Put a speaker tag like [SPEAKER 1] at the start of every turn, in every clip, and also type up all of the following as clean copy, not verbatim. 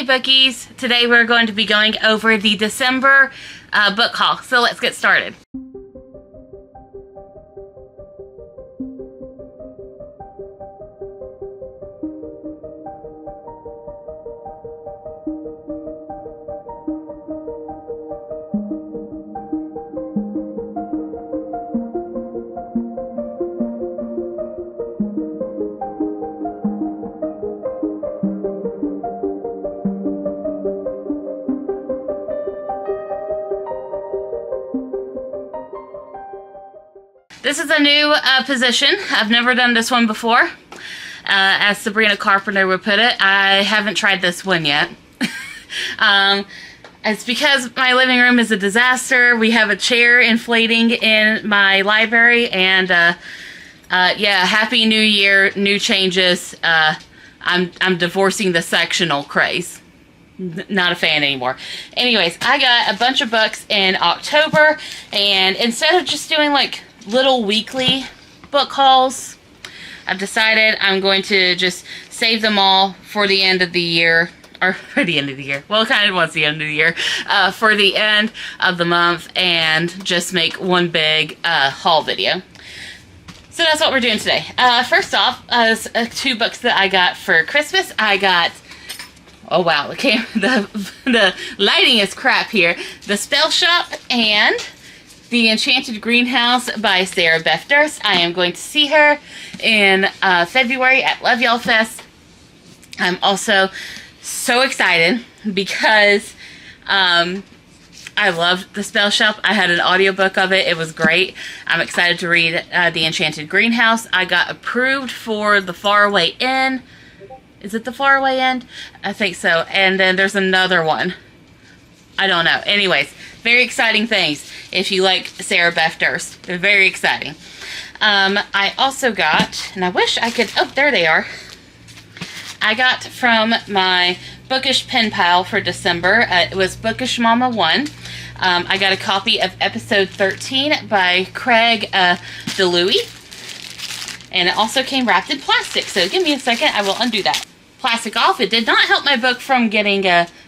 [SPEAKER 1] Bookies. Today we're going to be going over the December book haul, so let's get started. This is a new position. I've never done this one before. As Sabrina Carpenter would put it, I haven't tried this one yet. It's because my living room is a disaster. We have a chair inflating in my library, and yeah, Happy New Year, new changes. I'm divorcing the sectional craze. Not a fan anymore. Anyways, I got a bunch of books in October, and instead of just doing like little weekly book hauls, I've decided I'm going to just save them all for the end of the year, or for the end of the year, well, kind of once the end of the year, for the end of the month, and just make one big haul video. So that's what we're doing today. First off, two books that I got for Christmas. I got, oh wow, the lighting is crap here. The Spellshop and The Enchanted Greenhouse by Sarah Beth Durst. I am going to see her in February at Love Y'all Fest. I'm also so excited because I loved the Spellshop. I had an audiobook of it. It was great. I'm excited to read The Enchanted Greenhouse. I got approved for The Faraway End. Is it The Faraway End? I think so. And then there's another one. I don't know. Anyways, very exciting things if you like Sarah Beth Durst. They're very exciting. I also got, and I wish I could, oh, there they are. I got from my bookish pen pal for December, it was Bookish Mama 1. I got a copy of episode 13 by Craig DiLouie. And it also came wrapped in plastic. So give me a second, I will undo that plastic off. It did not help my book from getting,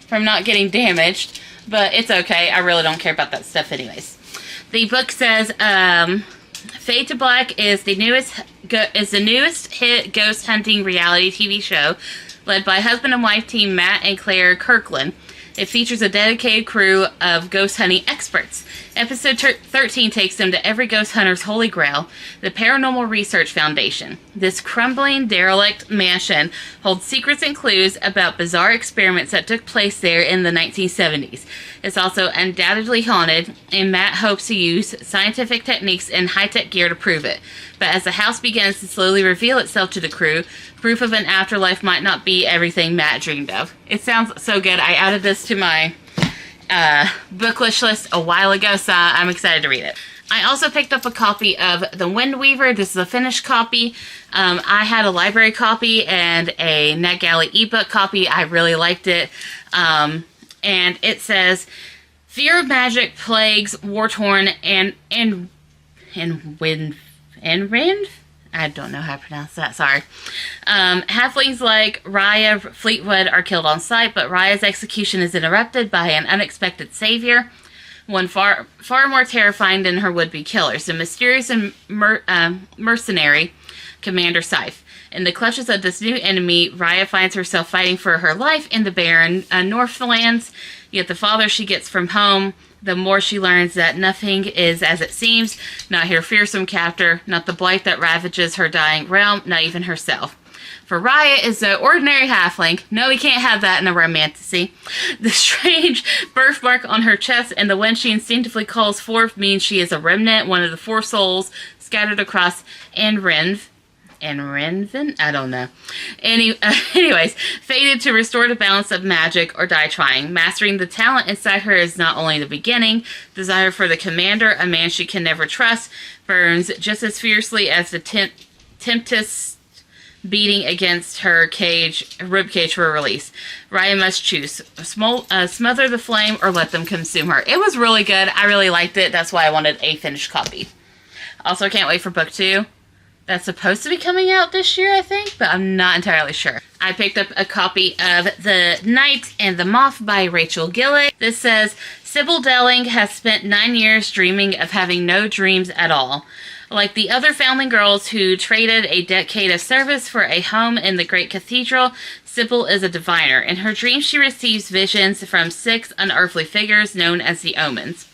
[SPEAKER 1] from not getting damaged. But it's okay. I really don't care about that stuff anyways. The book says, Fade to Black is the newest hit ghost hunting reality TV show led by husband and wife team Matt and Clair Kirkland. It features a dedicated crew of ghost hunting experts. Episode 13 takes them to every ghost hunter's holy grail, the Paranormal Research Foundation. This crumbling, derelict mansion holds secrets and clues about bizarre experiments that took place there in the 1970s. It's also undoubtedly haunted, and Matt hopes to use scientific techniques and high-tech gear to prove it. But as the house begins to slowly reveal itself to the crew, proof of an afterlife might not be everything Matt dreamed of. It sounds so good. I added this to my book wish list a while ago, so I'm excited to read it. I also picked up a copy of The Wind Weaver. This is a finished copy. I had a library copy and a NetGalley ebook copy. I really liked it. And it says, fear of magic plagues war-torn and wind. I don't know how to pronounce that, sorry. Halflings like Raya Fleetwood are killed on sight, but Raya's execution is interrupted by an unexpected savior, one far more terrifying than her would-be killers, the mysterious and mercenary Commander Scythe. In the clutches of this new enemy, Raya finds herself fighting for her life in the barren Northlands, yet the farther she gets from home, the more she learns that nothing is as it seems, not her fearsome captor, not the blight that ravages her dying realm, not even herself. For Raya is an ordinary halfling. No, we can't have that in a romantasy. The strange birthmark on her chest and the one she instinctively calls forth means she is a remnant, one of the four souls scattered across Enrenv. I don't know. Anyways, fated to restore the balance of magic or die trying. Mastering the talent inside her is not only the beginning. Desire for the commander, a man she can never trust, burns just as fiercely as the tempest beating against her ribcage for release. Raya must choose. Smother the flame or let them consume her. It was really good. I really liked it. That's why I wanted a finished copy. Also, can't wait for book 2. that's supposed to be coming out this year, I think, but I'm not entirely sure. I picked up a copy of The Night and the Moth by Rachel Gillig. This says, Sybil Delling has spent 9 years dreaming of having no dreams at all. Like the other foundling girls who traded a decade of service for a home in the great cathedral, Sybil is a diviner. In her dreams, she receives visions from 6 unearthly figures known as the Omens.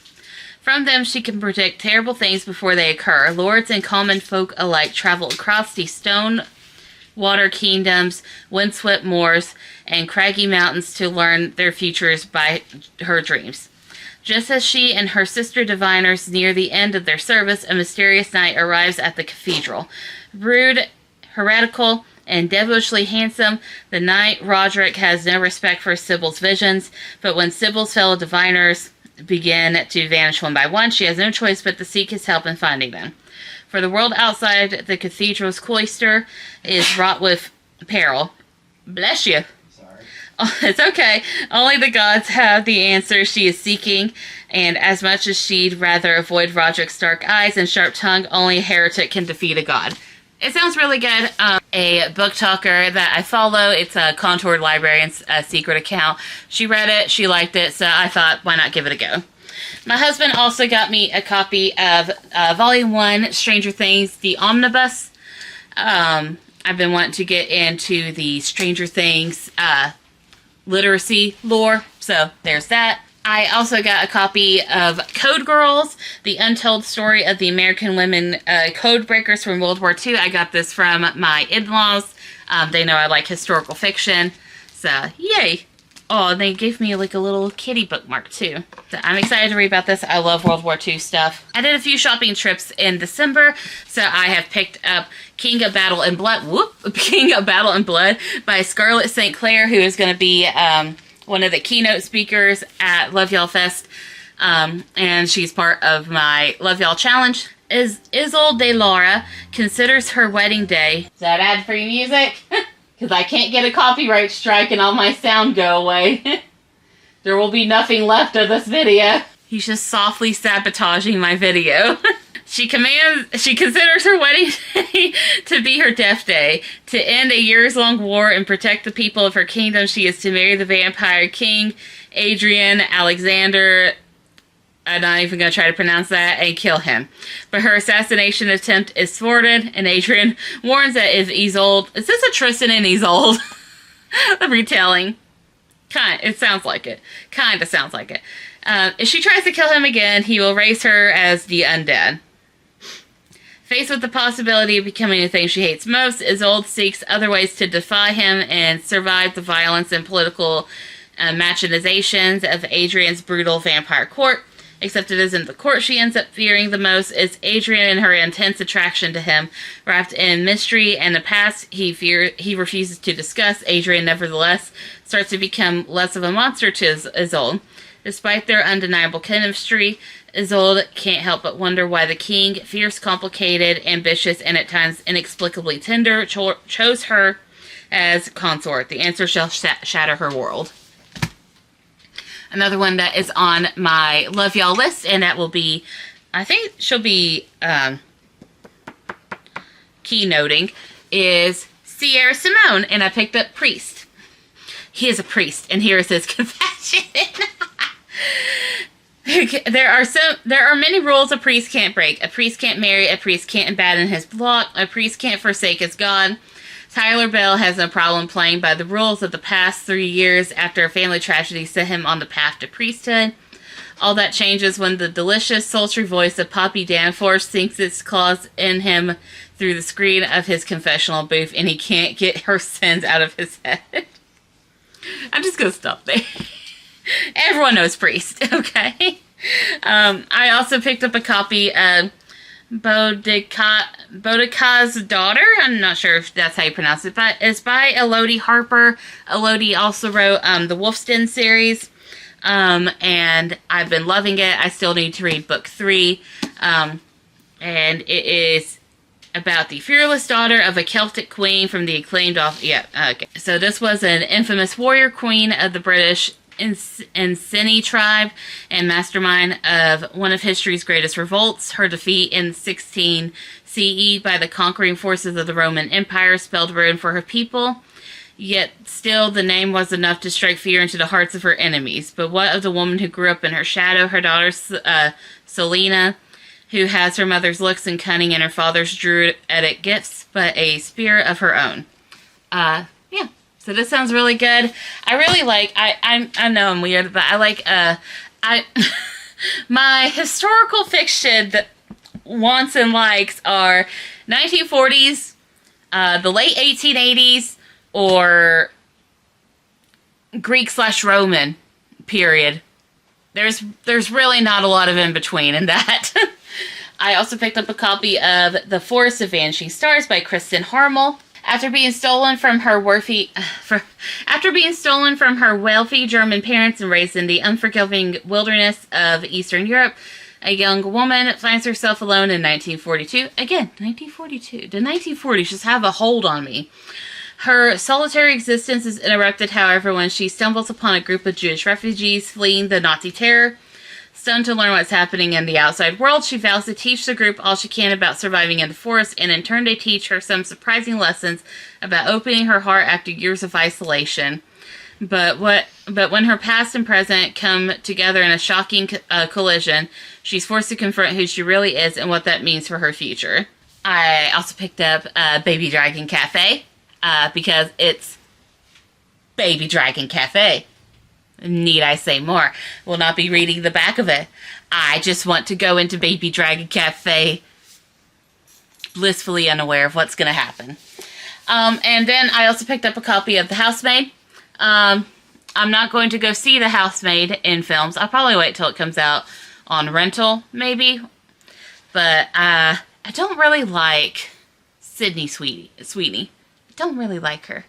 [SPEAKER 1] From them, she can predict terrible things before they occur. Lords and common folk alike travel across the stone water kingdoms, windswept moors, and craggy mountains to learn their futures by her dreams. Just as she and her sister diviners near the end of their service, a mysterious knight arrives at the cathedral. Rude, heretical, and devilishly handsome, the knight Roderick has no respect for Sybil's visions, but when Sybil's fellow diviners begin to vanish one by one, she has no choice but to seek his help in finding them. For the world outside the cathedral's cloister is wrought with peril. Bless you.
[SPEAKER 2] Sorry.
[SPEAKER 1] Oh, it's okay. Only the gods have the answer she is seeking, and as much as she'd rather avoid Roderick's dark eyes and sharp tongue, only a heretic can defeat a god. It sounds really good. A book talker that I follow, it's a Contoured Librarian's secret account. She read it, she liked it, so I thought, why not give it a go? My husband also got me a copy of Volume 1, Stranger Things, the Omnibus. I've been wanting to get into the Stranger Things literacy lore, so there's that. I also got a copy of Code Girls, the untold story of the American women code breakers from World War II. I got this from my in-laws. They know I like historical fiction, so yay. Oh, and they gave me like a little kitty bookmark too. So I'm excited to read about this. I love World War II stuff. I did a few shopping trips in December, so I have picked up King of Battle and Blood. King of Battle and Blood by Scarlett St. Clair, who is going to be one of the keynote speakers at Love Y'all Fest, and she's part of my Love Y'all Challenge. Isolde de Lara considers her wedding day. Is that ad-free music? Because I can't get a copyright strike and all my sound go away. There will be nothing left of this video. He's just softly sabotaging my video. She considers her wedding day to be her death day. To end a years-long war and protect the people of her kingdom, she is to marry the vampire king, Adrian Alexander. I'm not even going to try to pronounce that, and kill him. But her assassination attempt is thwarted, and Adrian warns that if Isolde... Is this a Tristan and Isolde? The retelling. It sounds like it. Kinda sounds like it. If she tries to kill him again, he will raise her as the undead. Faced with the possibility of becoming the thing she hates most, Isolde seeks other ways to defy him and survive the violence and political machinations of Adrian's brutal vampire court. Except it isn't the court she ends up fearing the most. It's Adrian and her intense attraction to him. Wrapped in mystery and the past he refuses to discuss, Adrian nevertheless starts to become less of a monster to Isolde. Despite their undeniable chemistry, Isolde can't help but wonder why the king, fierce, complicated, ambitious, and at times inexplicably tender, chose her as consort. The answer shall shatter her world. Another one that is on my Love Y'all list, and that will be, I think she'll be keynoting, is Sierra Simone, and I picked up Priest. He is a priest, and here is his confession. There are many rules a priest can't break. A priest can't marry, a priest can't abandon his flock, a priest can't forsake his God. Tyler Bell has no problem playing by the rules of the past 3 years after a family tragedy set him on the path to priesthood. All that changes when the delicious, sultry voice of Poppy Danforth sinks its claws in him through the screen of his confessional booth, and he can't get her sins out of his head. I'm just going to stop there. Everyone knows Priest, okay? I also picked up a copy of Boudicca's Daughter. I'm not sure if that's how you pronounce it, but it's by Elodie Harper. Elodie also wrote the Wolfston series, and I've been loving it. I still need to read book 3, and it is about the fearless daughter of a Celtic queen from the acclaimed So this was an infamous warrior queen of the British Iceni tribe and mastermind of one of history's greatest revolts. Her defeat in 16 CE by the conquering forces of the Roman Empire spelled ruin for her people. Yet still, the name was enough to strike fear into the hearts of her enemies. But what of the woman who grew up in her shadow, her daughter Selena, who has her mother's looks and cunning and her father's druidic gifts, but a spirit of her own? Yeah. So this sounds really good. I really like, I know I'm weird, but I like, my historical fiction that wants and likes are 1940s, the late 1880s, or Greek/Roman period. There's really not a lot of in between in that. I also picked up a copy of The Forest of Vanishing Stars by Kristin Harmel. After being stolen from her wealthy German parents and raised in the unforgiving wilderness of Eastern Europe, a young woman finds herself alone in 1942. Again, 1942. The 1940s just have a hold on me. Her solitary existence is interrupted, however, when she stumbles upon a group of Jewish refugees fleeing the Nazi terror. Stunned to learn what's happening in the outside world, she vows to teach the group all she can about surviving in the forest, and in turn they teach her some surprising lessons about opening her heart after years of isolation. But when her past and present come together in a shocking collision, she's forced to confront who she really is and what that means for her future. I also picked up Baby Dragon Cafe. Because it's Baby Dragon Cafe. Need I say more? Will not be reading the back of it. I just want to go into Baby Dragon Cafe blissfully unaware of what's going to happen. And then I also picked up a copy of The Housemaid. I'm not going to go see The Housemaid in films. I'll probably wait till it comes out on rental, maybe. But I don't really like Sydney Sweeney. Don't really like her,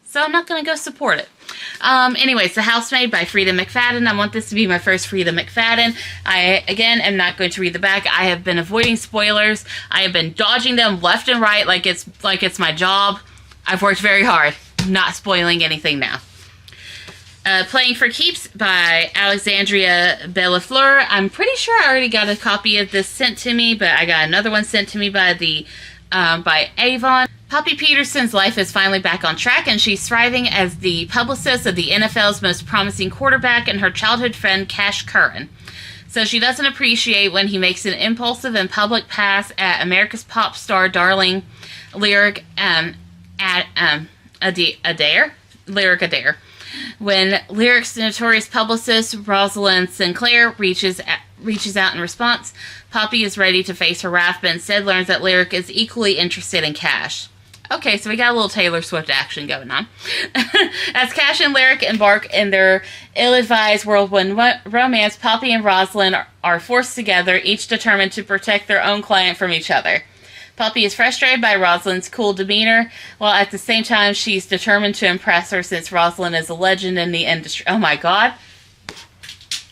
[SPEAKER 1] so I'm not going to go support it. Anyways, The Housemaid by Frieda McFadden. I want this to be my first Frieda McFadden. I, again, am not going to read the back. I have been avoiding spoilers. I have been dodging them left and right like it's my job. I've worked very hard. I'm not spoiling anything now. Playing for Keeps by Alexandria Bellefleur. I'm pretty sure I already got a copy of this sent to me, but I got another one sent to me by Avon. Poppy Peterson's life is finally back on track, and she's thriving as the publicist of the NFL's most promising quarterback and her childhood friend Cash Curran. So she doesn't appreciate when he makes an impulsive and public pass at America's pop star darling Lyric Adair. When Lyric's notorious publicist Rosalind Sinclair reaches out in response, Poppy is ready to face her wrath, but instead learns that Lyric is equally interested in Cash. Okay, so we got a little Taylor Swift action going on. As Cash and Lyric embark in their ill-advised whirlwind romance, Poppy and Rosalind are forced together, each determined to protect their own client from each other. Poppy is frustrated by Rosalind's cool demeanor, while at the same time she's determined to impress her since Rosalind is a legend in the industry. Oh my god.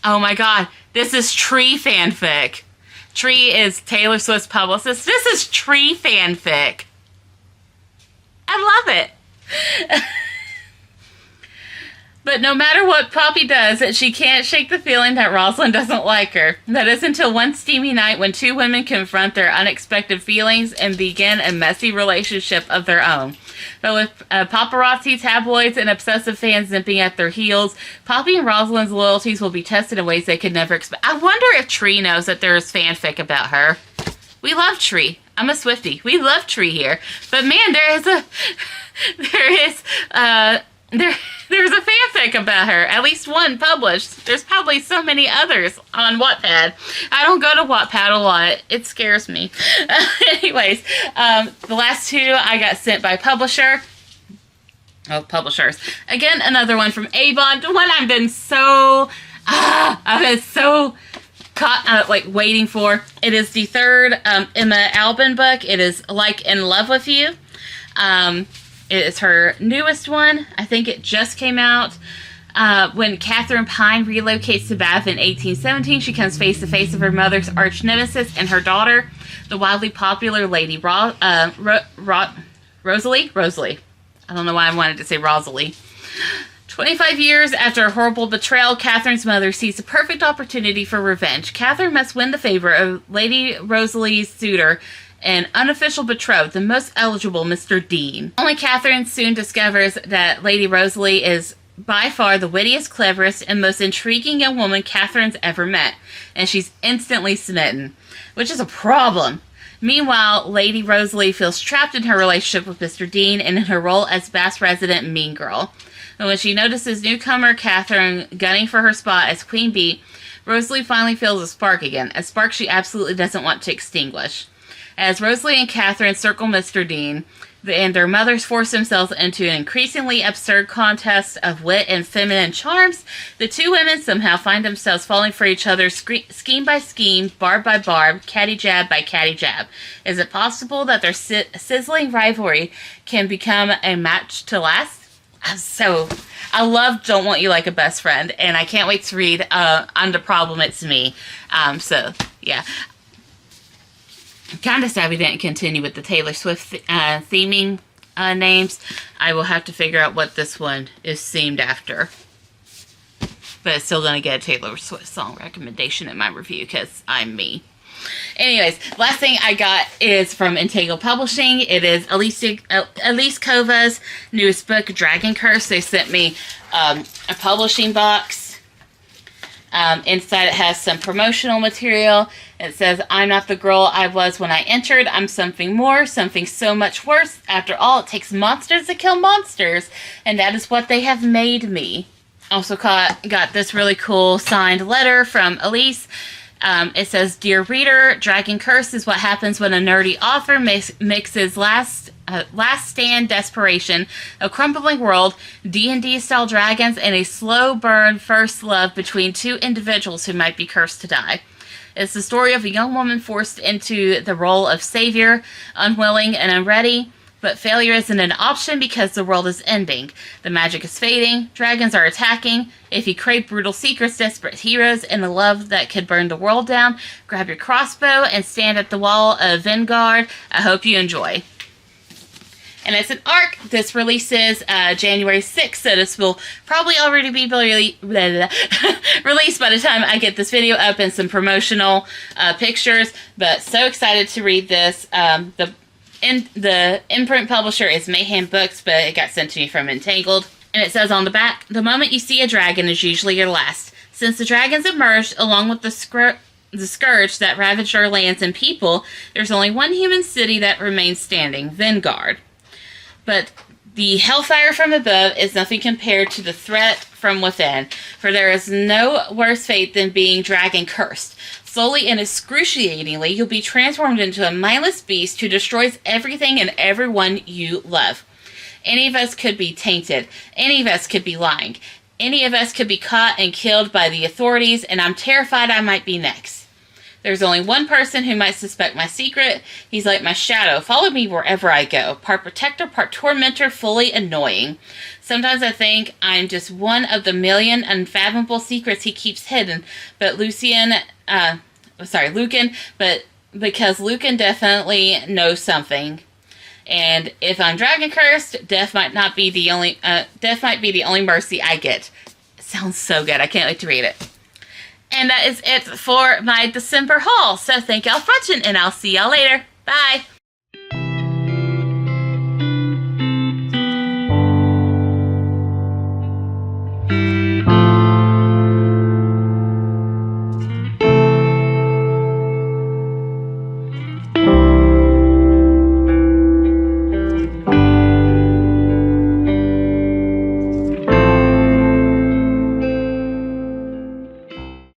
[SPEAKER 1] Oh my god. This is Tree fanfic. Tree is Taylor Swift's publicist. This is Tree fanfic. I love it. But no matter what Poppy does, she can't shake the feeling that Rosalind doesn't like her. That is until one steamy night when two women confront their unexpected feelings and begin a messy relationship of their own. But with paparazzi, tabloids, and obsessive fans nipping at their heels, Poppy and Rosalind's loyalties will be tested in ways they could never expect. I wonder if Tree knows that there is fanfic about her. We love Tree. I'm a Swiftie. We love Tree here. But man, there's a fanfic about her. At least one published. There's probably so many others on Wattpad. I don't go to Wattpad a lot. It scares me. Anyways, the last two I got sent by publishers. Again, another one from Avon. The one I've been so waiting for. It is the third Emma Alban book. It is Like in Love with You. It is her newest one. I think it just came out. When Catherine Pine relocates to Bath in 1817, she comes face to face with her mother's arch nemesis and her daughter, the wildly popular Lady Rosalie. I don't know why I wanted to say Rosalie. 25 years after a horrible betrayal, Catherine's mother sees a perfect opportunity for revenge. Catherine must win the favor of Lady Rosalie's suitor and unofficial betrothed, the most eligible Mr. Dean. Only Catherine soon discovers that Lady Rosalie is by far the wittiest, cleverest, and most intriguing young woman Catherine's ever met, and she's instantly smitten, which is a problem. Meanwhile, Lady Rosalie feels trapped in her relationship with Mr. Dean and in her role as Bath's resident mean girl. And when she notices newcomer Catherine gunning for her spot as Queen Bee, Rosalie finally feels a spark again, a spark she absolutely doesn't want to extinguish. As Rosalie and Catherine circle Mr. Dean, and their mothers force themselves into an increasingly absurd contest of wit and feminine charms, the two women somehow find themselves falling for each other scheme by scheme, barb by barb, catty jab by catty jab. Is it possible that their sizzling rivalry can become a match to last? I love Don't Want You Like a Best Friend, and I can't wait to read On the Problem It's Me. Yeah. Kind of sad we didn't continue with the Taylor Swift theming names. I will have to figure out what this one is themed after. But it's still going to get a Taylor Swift song recommendation in my review because I'm me. Anyways, last thing I got is from Entangled Publishing. It is Elise Kova's newest book, Dragon Curse. They sent me a publishing box. Inside it has some promotional material. It says, I'm not the girl I was when I entered. I'm something more, something so much worse. After all, it takes monsters to kill monsters, and that is what they have made me. Also got this really cool signed letter from Elise. It says, Dear reader, Dragon Curse is what happens when a nerdy author mixes last stand desperation, a crumbling world, D&D style dragons, and a slow burn first love between two individuals who might be cursed to die. It's the story of a young woman forced into the role of savior, unwilling and unready, but failure isn't an option because the world is ending. The magic is fading, dragons are attacking. If you crave brutal secrets, desperate heroes, and the love that could burn the world down, grab your crossbow and stand at the wall of Vanguard. I hope you enjoy. And it's an ARC. This releases January 6th, so this will probably already be released by the time I get this video up and some promotional pictures. But so excited to read this. The imprint publisher is Mayhem Books, but it got sent to me from Entangled. And it says on the back, the moment you see a dragon is usually your last. Since the dragons emerged, along with the scourge that ravaged our lands and people, there's only one human city that remains standing, Vanguard. But the hellfire from above is nothing compared to the threat from within, for there is no worse fate than being dragon cursed. Slowly and excruciatingly, you'll be transformed into a mindless beast who destroys everything and everyone you love. Any of us could be tainted. Any of us could be lying. Any of us could be caught and killed by the authorities, and I'm terrified I might be next. There's only one person who might suspect my secret. He's like my shadow. Follow me wherever I go. Part protector, part tormentor, fully annoying. Sometimes I think I'm just one of the million unfathomable secrets he keeps hidden. But Lucan, but because Lucan definitely knows something. And if I'm dragon cursed, death might be the only mercy I get. It sounds so good. I can't wait to read it. And that is it for my December haul. So thank y'all for watching, and I'll see y'all later. Bye.